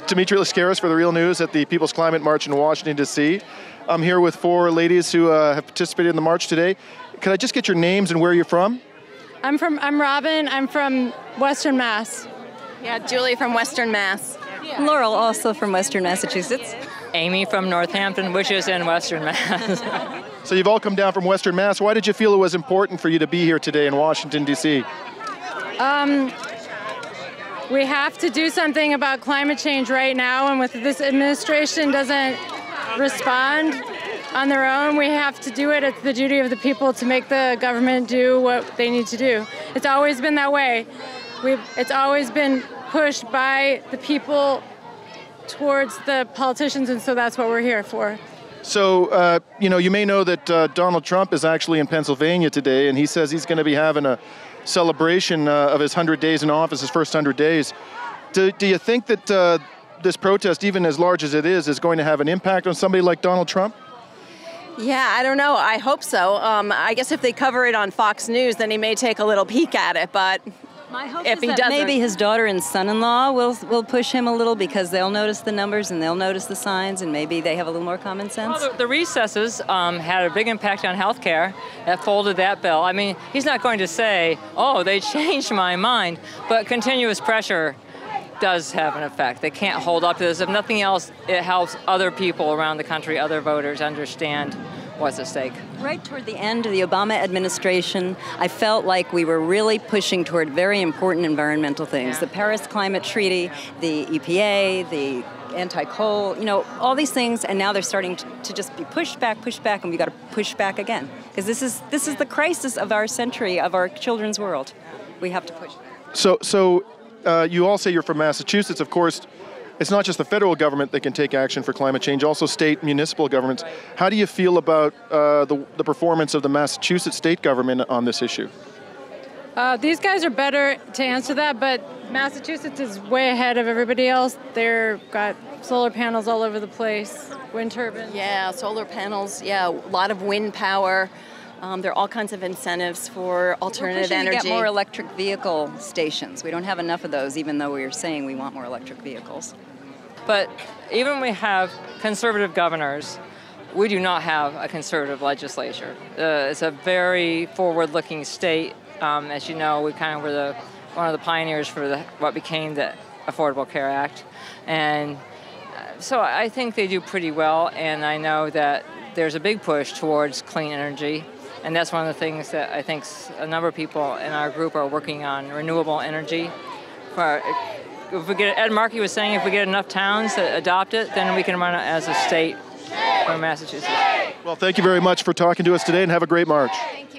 Dimitri Lascaris for The Real News at the People's Climate March in Washington, D.C. I'm here with 4 ladies who have participated in the march today. Could I just get your names and where you're from? I'm Robin. I'm from Western Mass. Yeah, Julie from Western Mass. Laurel, also from Western Massachusetts. Amy from Northampton, which is in Western Mass. So you've all come down from Western Mass. Why did you feel it was important for you to be here today in Washington, D.C.? We have to do something about climate change right now, and with this administration doesn't respond on their own, we have to do it. It's the duty of the people to make the government do what they need to do. It's always been that way. It's always been pushed by the people towards the politicians, and so that's what we're here for. So, you may know that Donald Trump is actually in Pennsylvania today, and he says he's going to be having a celebration of his 100 days in office, his first 100 days. Do you think that this protest, even as large as it is going to have an impact on somebody like Donald Trump? Yeah, I don't know. I hope so. I guess if they cover it on Fox News, then he may take a little peek at it, but My hope if is he that doesn't, maybe his daughter and son-in-law will push him a little, because they'll notice the numbers and they'll notice the signs, and maybe they have a little more common sense. Well, the recesses had a big impact on health care that folded that bill. I mean, he's not going to say, oh, they changed my mind, but continuous pressure does have an effect. They can't hold up to this. If nothing else, it helps other people around the country, other voters, understand what's at stake. Right toward the end of the Obama administration, I felt like we were really pushing toward very important environmental things. Yeah. The Paris Climate Treaty, the EPA, the anti-coal, all these things, and now they're starting to just be pushed back, and we got to push back again. Because this is the crisis of our century, of our children's world. We have to push back. So you all say you're from Massachusetts. Of course, it's not just the federal government that can take action for climate change, also state municipal governments. How do you feel about the performance of the Massachusetts state government on this issue? These guys are better to answer that, but Massachusetts is way ahead of everybody else. They've got solar panels all over the place, wind turbines. yeah, solar panels, yeah, a lot of wind power. There are all kinds of incentives for alternative energy. We're pushing to get more electric vehicle stations. We don't have enough of those, even though we are saying we want more electric vehicles. But even when we have conservative governors, we do not have a conservative legislature. It's a very forward-looking state. As you know, we kind of were one of the pioneers for what became the Affordable Care Act. And so I think they do pretty well, and I know that there's a big push towards clean energy. And that's one of the things that I think a number of people in our group are working on, renewable energy. Ed Markey was saying if we get enough towns that adopt it, then we can run it as a state from Massachusetts. Well, thank you very much for talking to us today, and have a great march. Thank you.